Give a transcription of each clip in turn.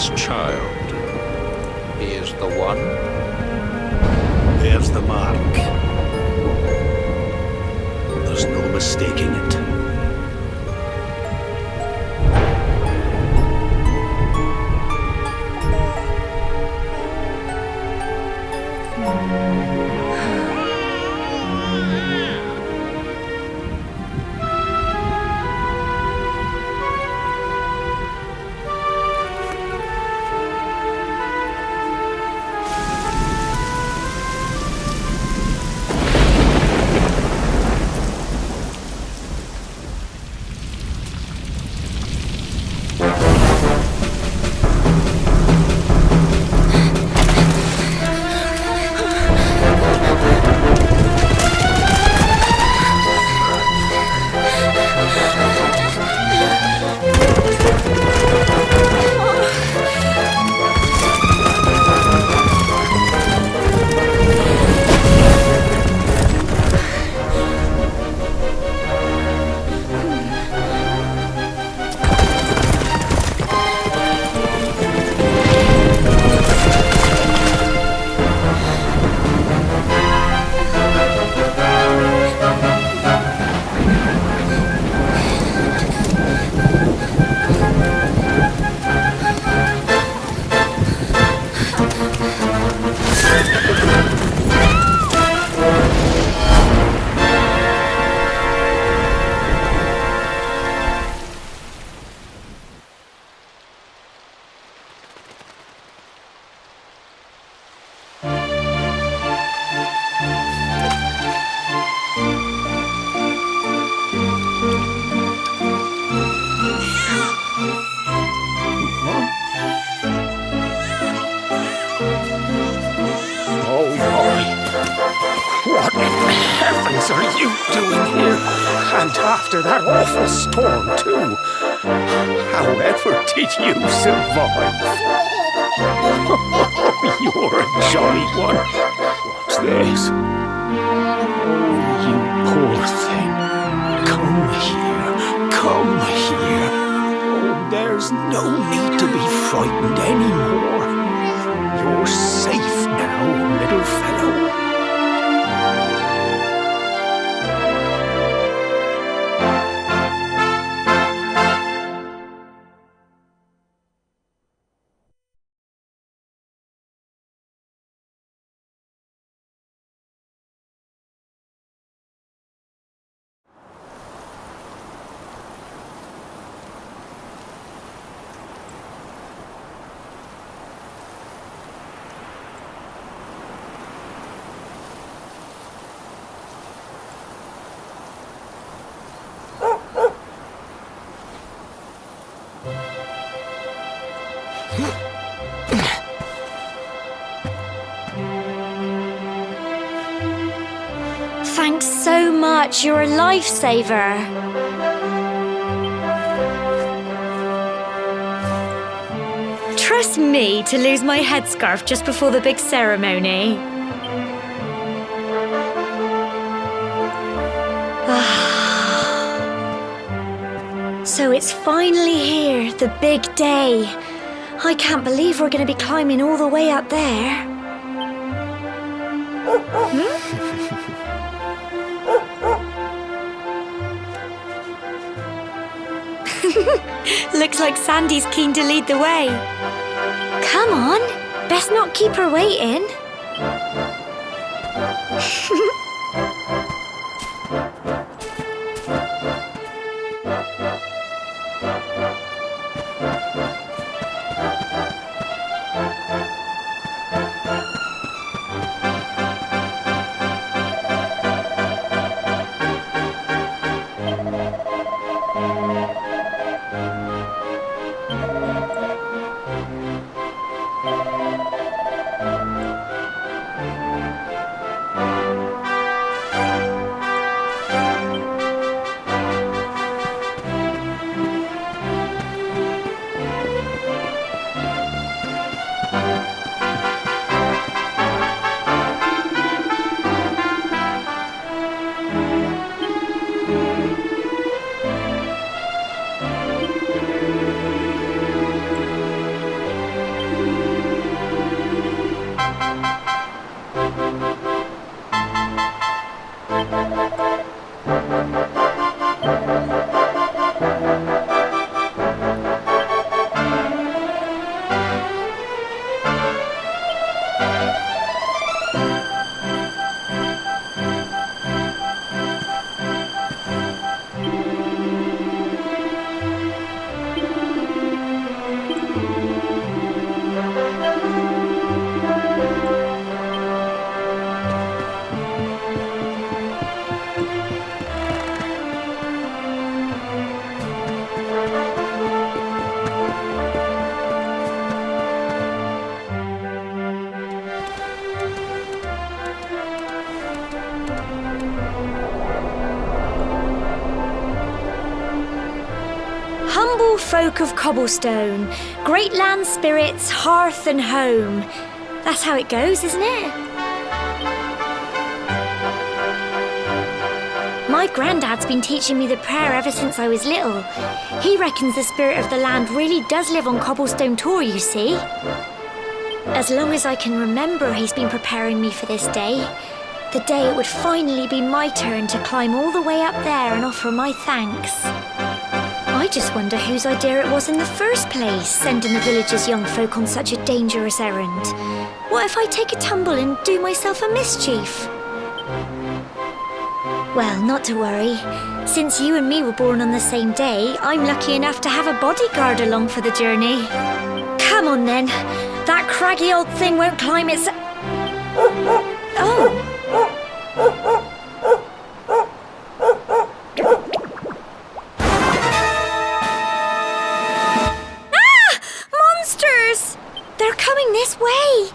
this child. He is the one. There's the mark. There's no mistaking it. What in heavens are you doing here? And after that awful storm, too. However did you survive? You're a jolly one. What's this? Oh, you poor thing. Come here. Come here. Oh, there's no need to be frightened anymore. You're safe now, little fellow. Thanks so much, you're a lifesaver. Trust me to lose my headscarf just before the big ceremony. So it's finally here, the big day. I can't believe we're going to be climbing all the way up there. Looks like Sandy's keen to lead the way. Come on, best not keep her waiting. humble folk of cobblestone, great land spirits, hearth and home. That's how it goes, isn't it? My granddad's been teaching me the prayer ever since I was little. He reckons the spirit of the land really does live on Cobblestone Tor, you see. As long as I can remember, he's been preparing me for this day. The day it would finally be my turn to climb all the way up there and offer my thanks. I just wonder whose idea it was in the first place, sending the village's young folk on such a dangerous errand. What if I take a tumble and do myself a mischief? Well, not to worry. Since you and me were born on the same day, I'm lucky enough to have a bodyguard along for the journey. Come on then. That craggy old thing won't climb its... Oh! Ah! Monsters! They're coming this way!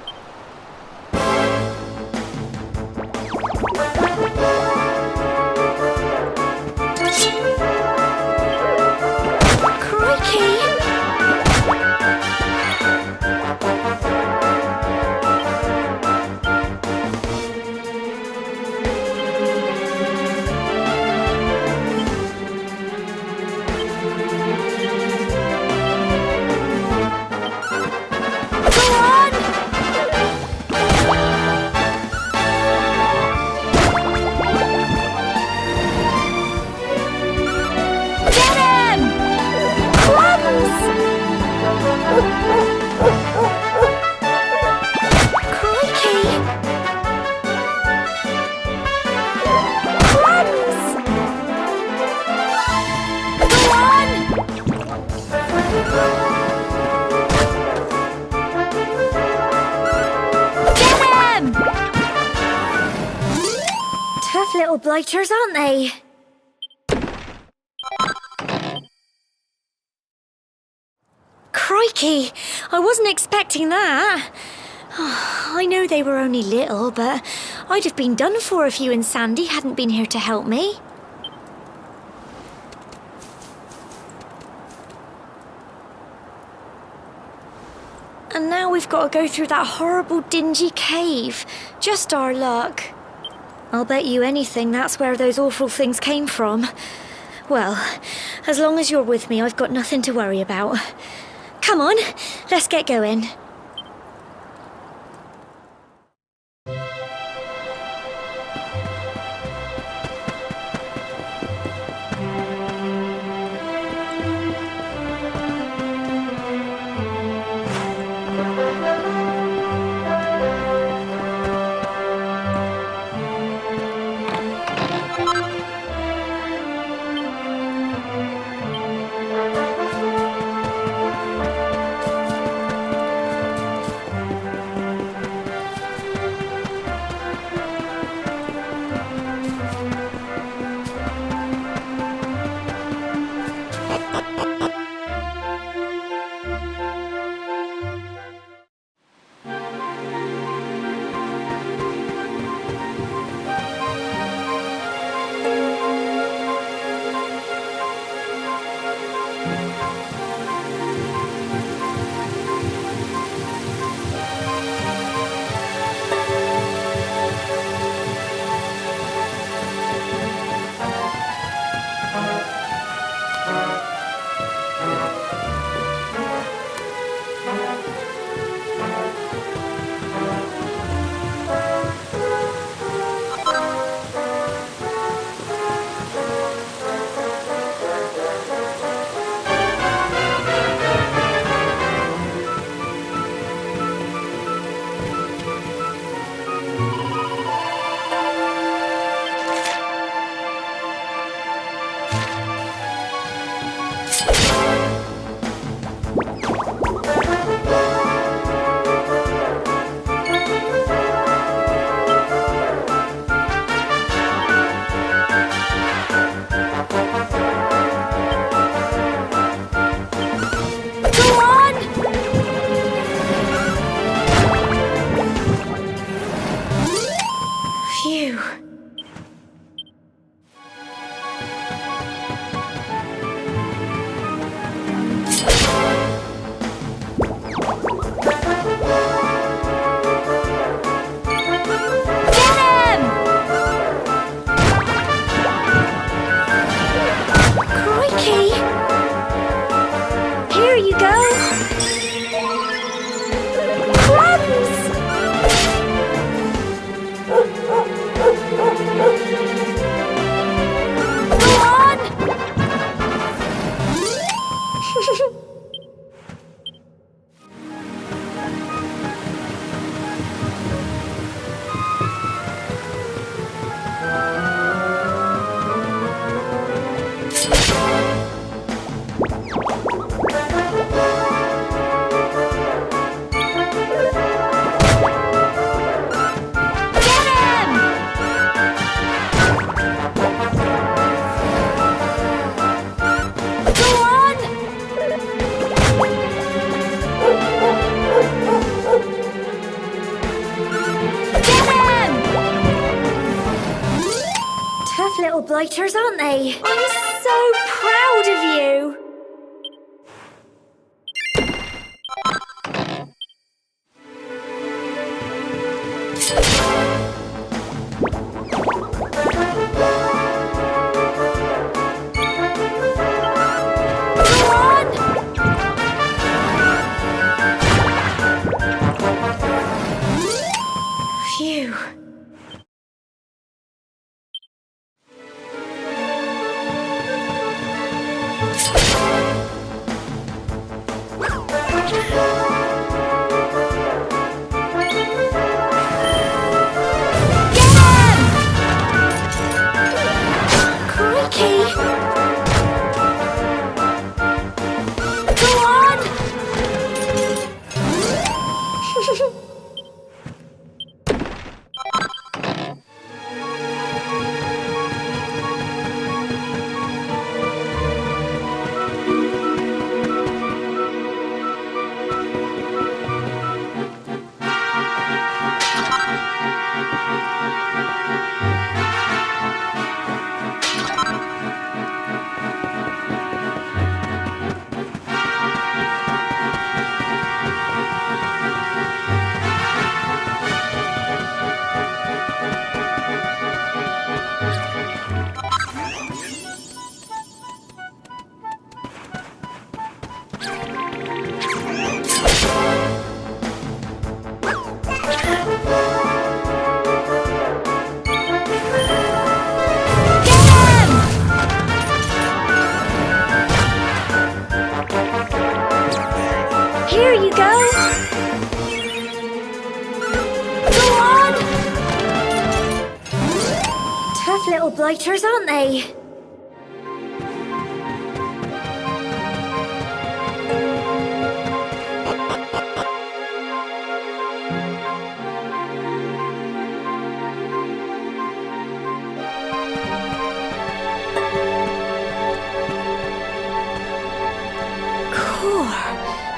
Tough little blighters, aren't they? Crikey! I wasn't expecting that. I know they were only little, but I'd have been done for if you and Sandy hadn't been here to help me. And now we've got to go through that horrible, dingy cave. Just our luck. I'll bet you anything that's where those awful things came from. Well, as long as you're with me, I've got nothing to worry about. Come on, let's get going. blighters, aren't they? I'm so proud of you! Phew. Here you go! Go on! Tough little blighters, aren't they?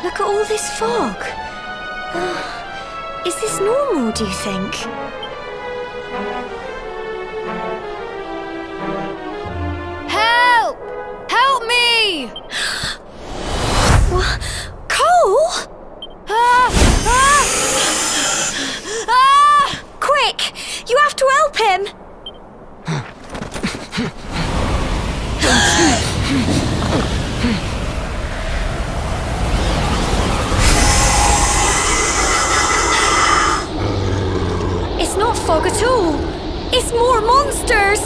Look at all this fog. Is this normal, do you think? Help! Help me! What? Cole? Quick! You have to help him! It's not fog at all. It's more monsters.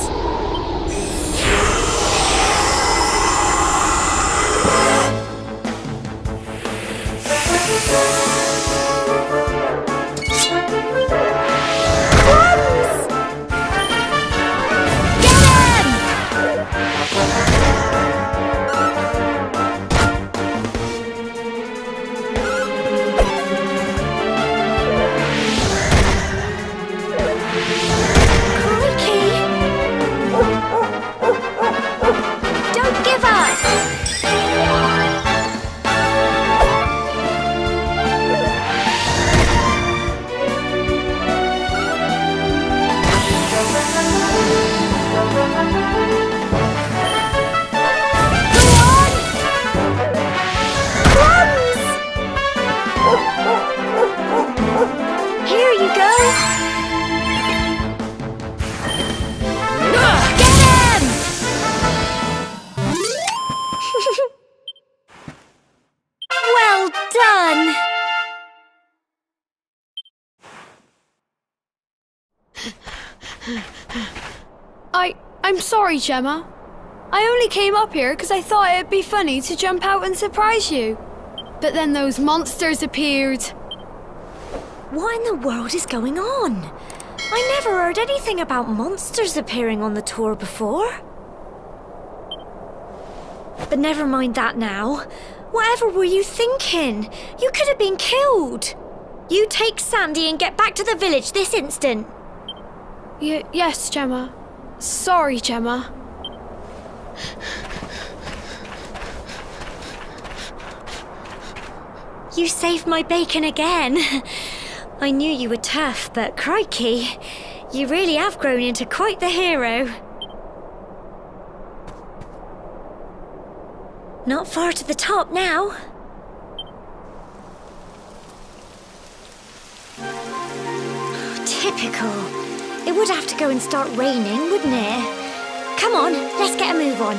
Crumbs! Get him! Don't give up! Go on! Crumbs! Here you go! Get him! Well done! I'm sorry, Gemma. I only came up here because I thought it'd be funny to jump out and surprise you. But then those monsters appeared. What in the world is going on? I never heard anything about monsters appearing on the tour before. But never mind that now. Whatever were you thinking? You could have been killed. You take Sandy and get back to the village this instant. Yes, Gemma. Sorry, Gemma. You saved my bacon again. I knew you were tough, but crikey, you really have grown into quite the hero. Not far to the top now. Typical. It would have to go and start raining, wouldn't it? Come on, let's get a move on.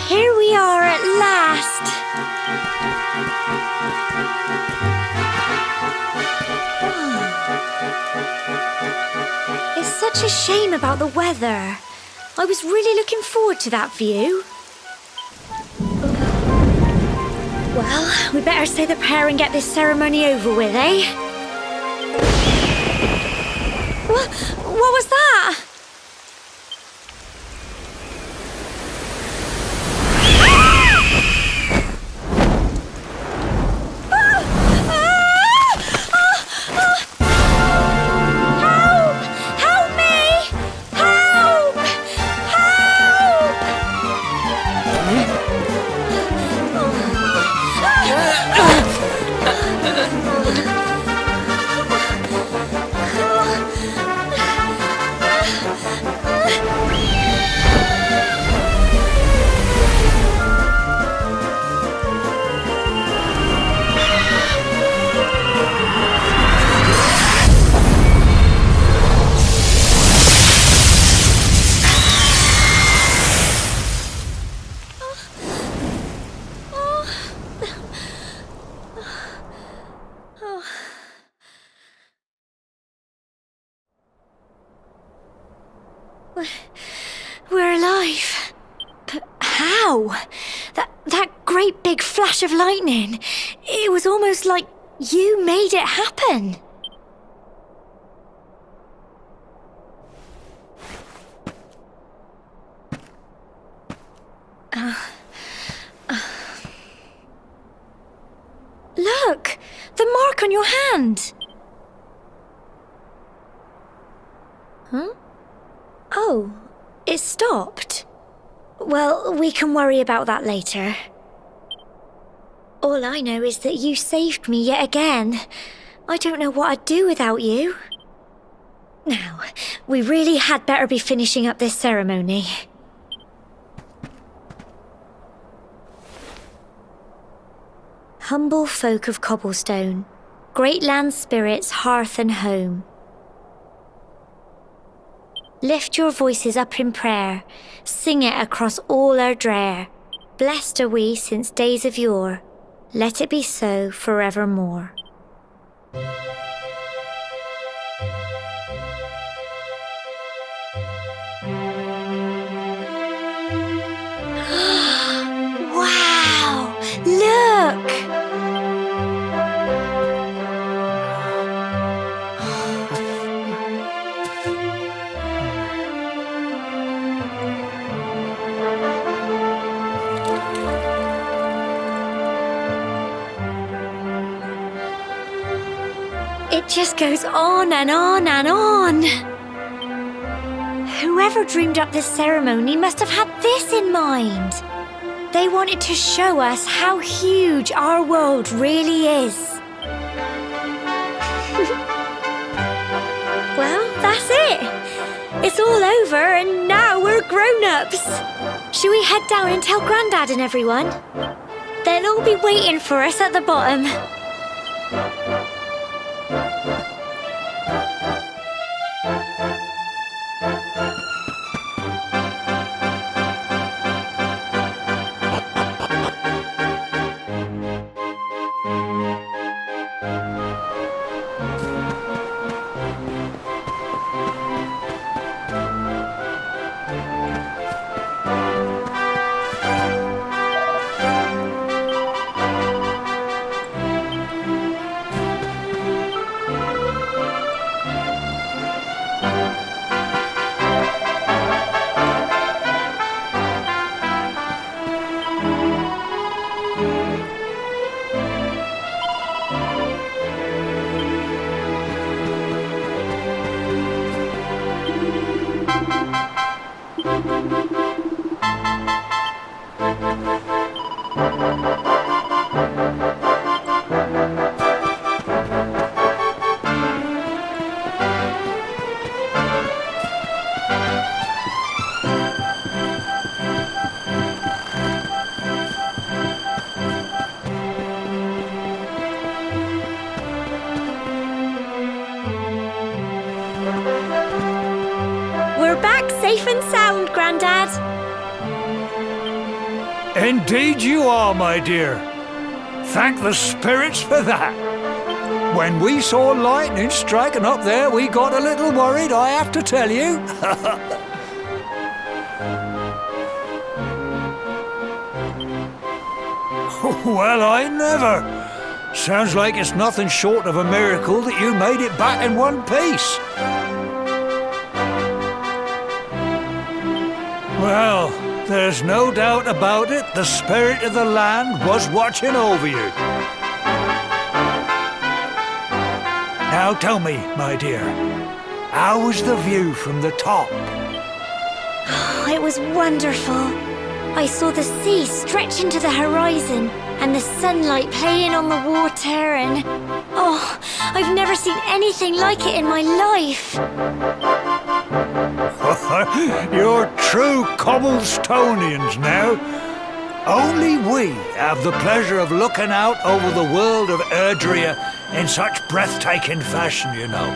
Here we are at last. It's such a shame about the weather. I was really looking forward to that view. Well, we better say the prayer and get this ceremony over with, eh? What was that? We're alive. But how? That great big flash of lightning. It was almost like you made it happen. Look! The mark on your hand! Huh? Oh, it stopped. Well, we can worry about that later. All I know is that you saved me yet again. I don't know what I'd do without you. Now, we really had better be finishing up this ceremony. Humble folk of cobblestone, great land spirits, hearth and home. Lift your voices up in prayer, sing it across all our drear. Blessed are we since days of yore, let it be so forevermore. Wow! Look! It just goes on and on and on. Who Whoever dreamed up this ceremony must have had this in mind. They wanted to show us how huge our world really is. Well, that's it. It's all over and now we're grown-ups. Should we head down and tell Grandad and everyone? They'll all be waiting for us at the bottom. We're back safe and sound, Grandad. Indeed you are, my dear. Thank the spirits for that. When we saw lightning striking up there, we got a little worried, I have to tell you. Well, I never. Sounds like it's nothing short of a miracle that you made it back in one piece. Well, there's no doubt about it, the spirit of the land was watching over you. Now tell me, my dear, how was the view from the top? It was wonderful. I saw the sea stretch into the horizon and the sunlight playing on the water and... Oh, I've never seen anything like it in my life. You're true Cobblestonians now. Only we have the pleasure of looking out over the world of Erdrea in such breathtaking fashion, you know.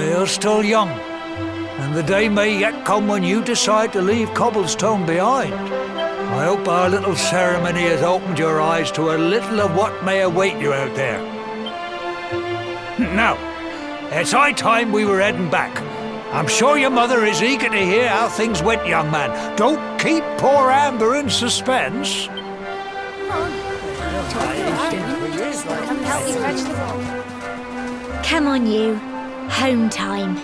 You're still young, and the day may yet come when you decide to leave Cobblestone behind. I hope our little ceremony has opened your eyes to a little of what may await you out there. Now, it's high time we were heading back. I'm sure your mother is eager to hear how things went, young man. Don't keep poor Amber in suspense. Come on, you. Home time.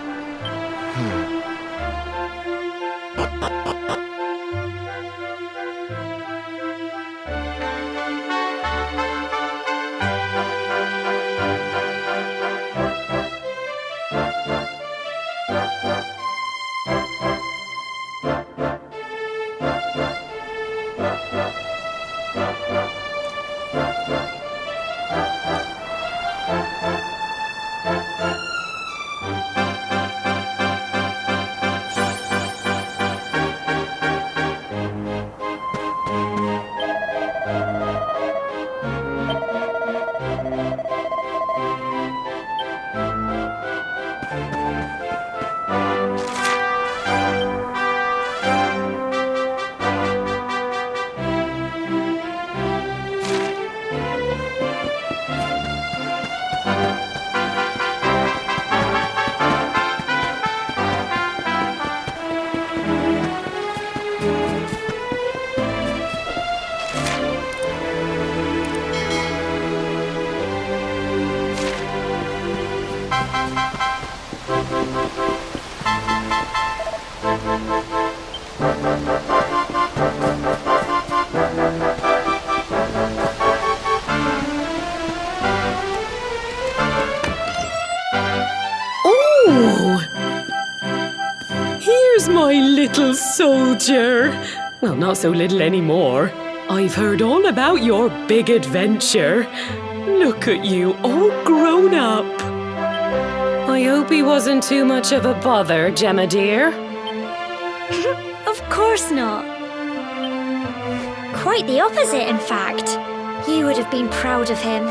There's my little soldier. Well, not so little anymore. I've heard all about your big adventure. Look at you, all grown up. I hope he wasn't too much of a bother, Gemma dear. Of course not. Quite the opposite, in fact. You would have been proud of him.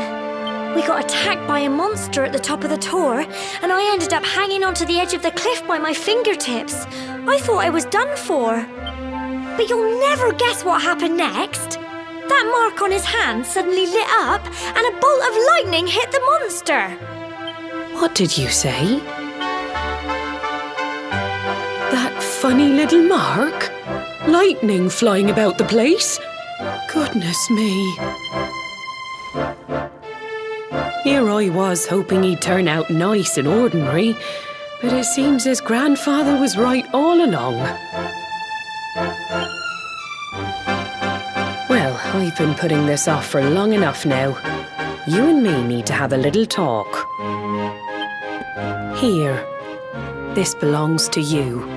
We got attacked by a monster at the top of the tour, and I ended up hanging onto the edge of the cliff by my fingertips. I thought I was done for. But you'll never guess what happened next. That mark on his hand suddenly lit up, and a bolt of lightning hit the monster. What did you say? That funny little mark? Lightning flying about the place? Goodness me. Here I was hoping he'd turn out nice and ordinary, but it seems his grandfather was right all along. Well, I've been putting this off for long enough now. You and me need to have a little talk. Here, this belongs to you.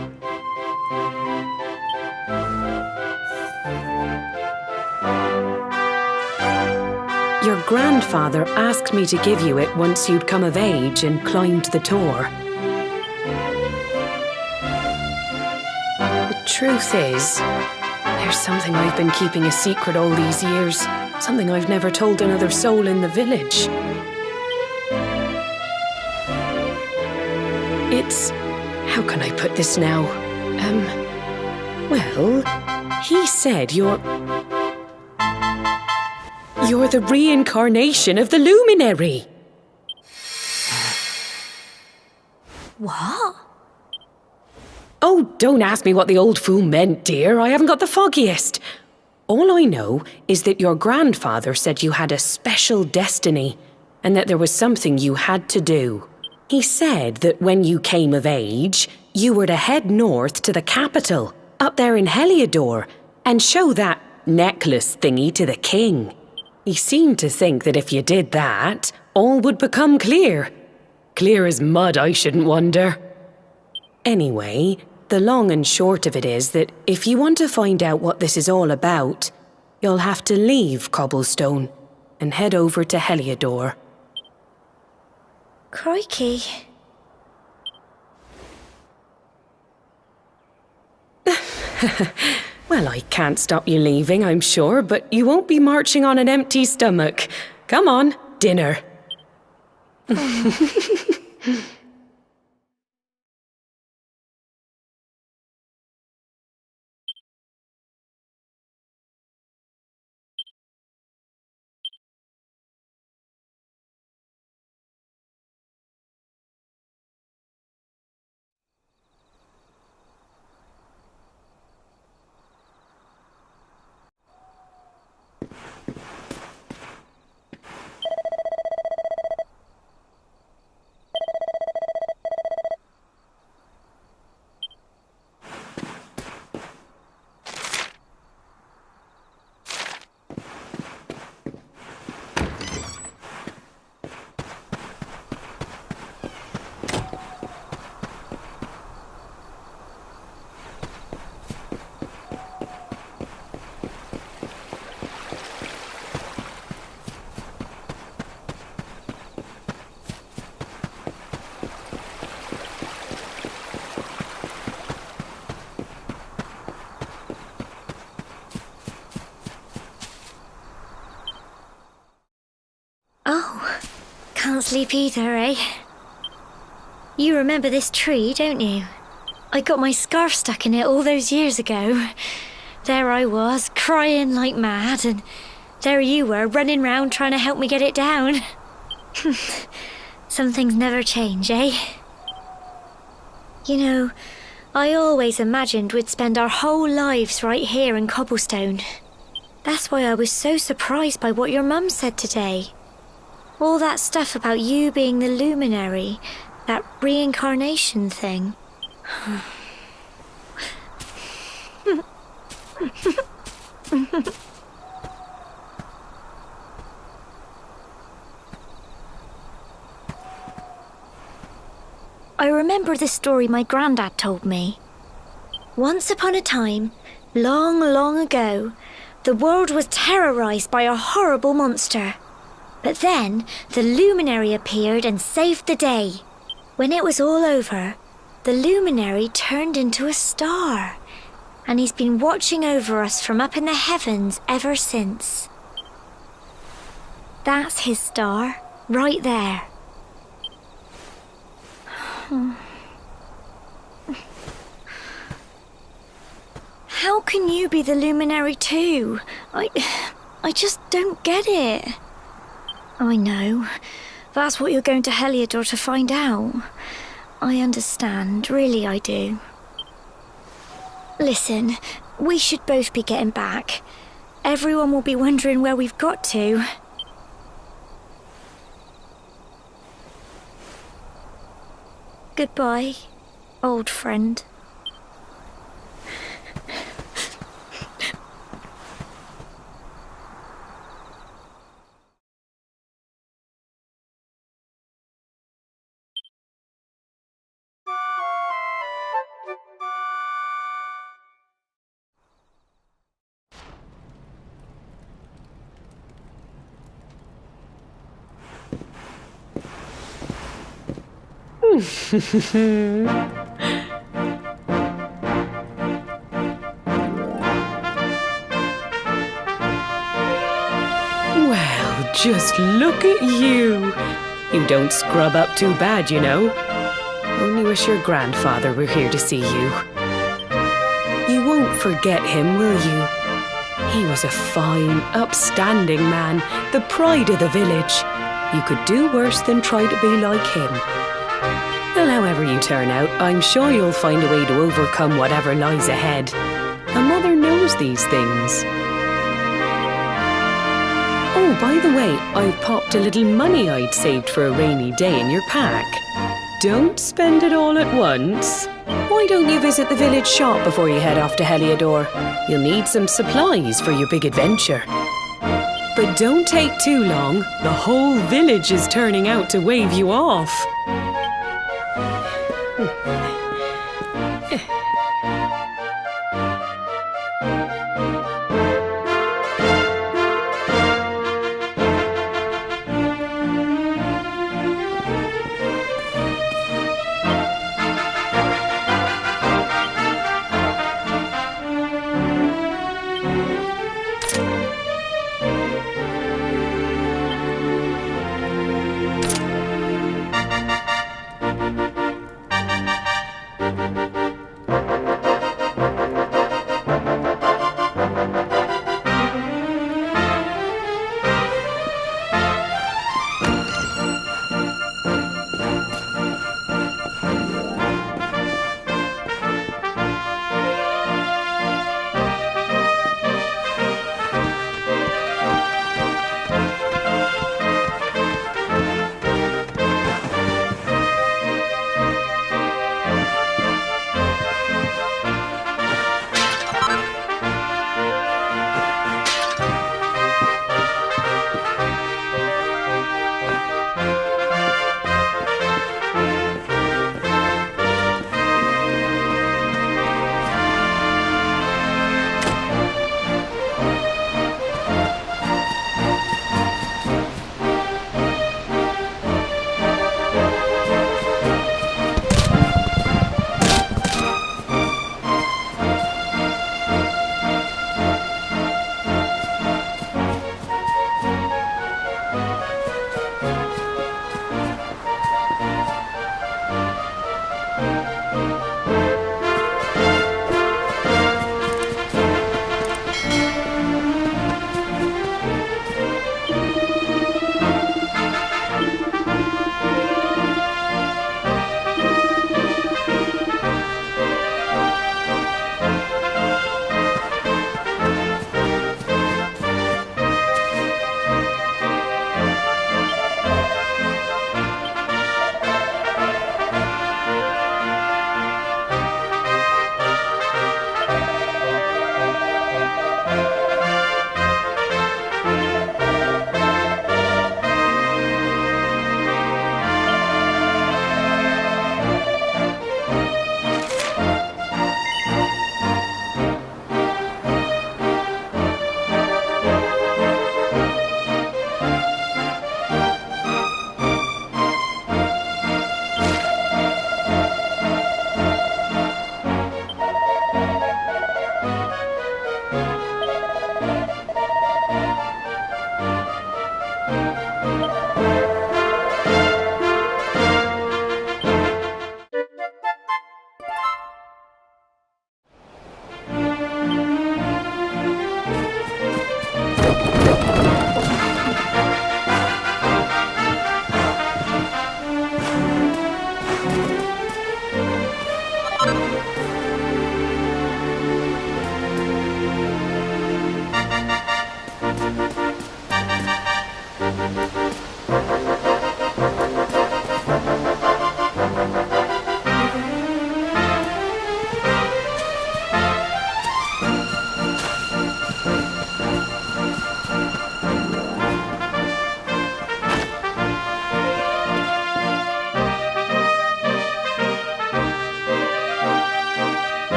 Your grandfather asked me to give you it once you'd come of age and climbed the tour. The truth is, there's something I've been keeping a secret all these years. Something I've never told another soul in the village. It's... how can I put this now? Well, he said you're the reincarnation of the Luminary. What? Oh, don't ask me what the old fool meant, dear. I haven't got the foggiest. All I know is that your grandfather said you had a special destiny and that there was something you had to do. He said that when you came of age, you were to head north to the capital, up there in Heliodor, and show that necklace thingy to the king. He seemed to think that if you did that, all would become clear. Clear as mud, I shouldn't wonder. Anyway, the long and short of it is that if you want to find out what this is all about, you'll have to leave Cobblestone and head over to Heliodor. Crikey. Well, I can't stop you leaving, I'm sure, but you won't be marching on an empty stomach. Come on, dinner. Oh, can't sleep either, eh? You remember this tree, don't you? I got my scarf stuck in it all those years ago. There I was, crying like mad, and there you were, running round trying to help me get it down. Some things never change, eh? You know, I always imagined we'd spend our whole lives right here in Cobblestone. That's why I was so surprised by what your mum said today. All that stuff about you being the Luminary, that reincarnation thing. I remember the story my granddad told me. Once upon a time, long, long ago, the world was terrorized by a horrible monster. But then, the Luminary appeared and saved the day. When it was all over, the Luminary turned into a star. And he's been watching over us from up in the heavens ever since. That's his star, right there. How can you be the Luminary too? I just don't get it. I know. That's what you're going to Heliodor to find out. I understand, really I do. Listen, we should both be getting back. Everyone will be wondering where we've got to. Goodbye, old friend. Well, just look at you. You don't scrub up too bad, you know. Only wish your grandfather were here to see you. You won't forget him, will you? He was a fine, upstanding man, the pride of the village. You could do worse than try to be like him. Well, however you turn out, I'm sure you'll find a way to overcome whatever lies ahead. A mother knows these things. Oh, by the way, I've popped a little money I'd saved for a rainy day in your pack. Don't spend it all at once. Why don't you visit the village shop before you head off to Heliodor? You'll need some supplies for your big adventure. But don't take too long. The whole village is turning out to wave you off.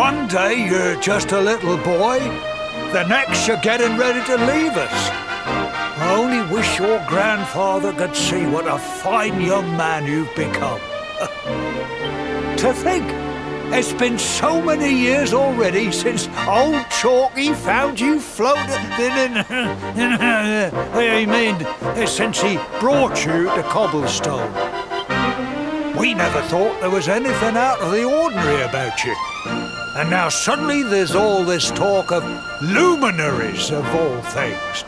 One day you're just a little boy, the next you're getting ready to leave us. I only wish your grandfather could see what a fine young man you've become. To think, it's been so many years already since old Chalky found you floating since he brought you to Cobblestone. We never thought there was anything out of the ordinary about you. And now suddenly there's all this talk of luminaries of all things.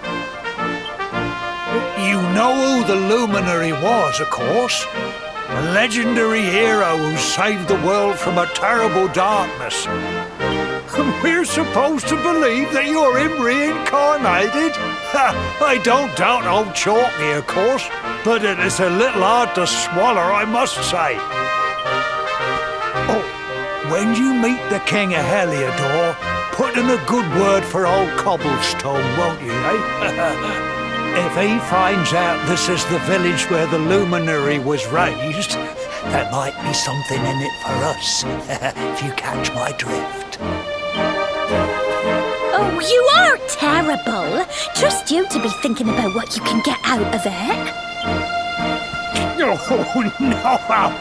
You know who the Luminary was, of course. A legendary hero who saved the world from a terrible darkness. And we're supposed to believe that you're him reincarnated? I don't doubt old Chalky, of course, but it is a little hard to swallow, I must say. Oh, when you meet the King of Heliodor, put in a good word for old Cobblestone, won't you, eh? If he finds out this is the village where the Luminary was raised, there might be something in it for us, if you catch my drift. Oh, you are terrible. Trust you to be thinking about what you can get out of it. Oh, no,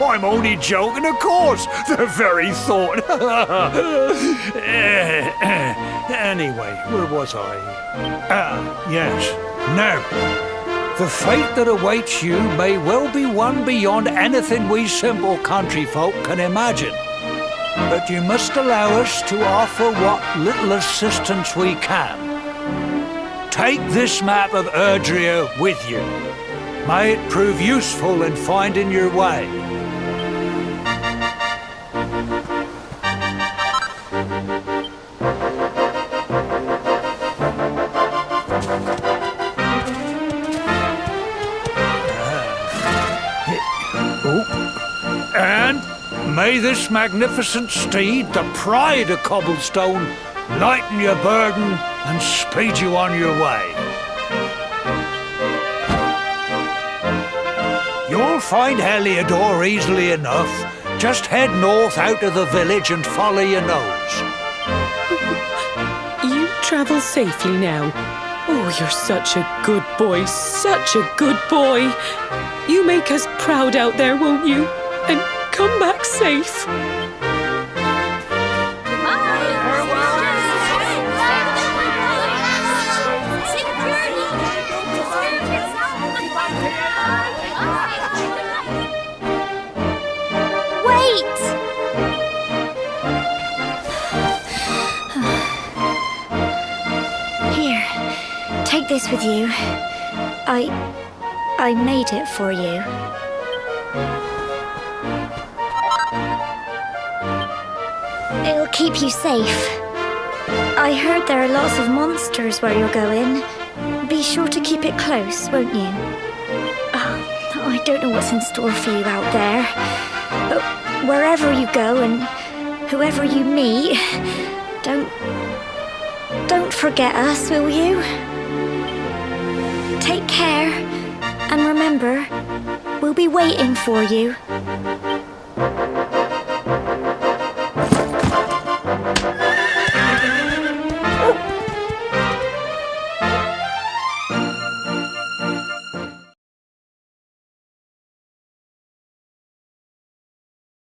I'm only joking, of course. The very thought. Anyway, where was I? Yes. Now, the fate that awaits you may well be one beyond anything we simple country folk can imagine. But you must allow us to offer what little assistance we can. Take this map of Erdrea with you. May it prove useful in finding your way. And may this magnificent steed, the pride of Cobblestone, lighten your burden and speed you on your way. You'll find Heliodor easily enough. Just head north out of the village and follow your nose. You travel safely now. Oh, you're such a good boy, such a good boy. You make us proud out there, won't you? And come back safe. Wait! Here, take this with you. I made it for you. It'll keep you safe. I heard there are lots of monsters where you're going. Be sure to keep it close, won't you? Oh, I don't know what's in store for you out there. But wherever you go and whoever you meet, don't forget us, will you? Take care. And remember, we'll be waiting for you.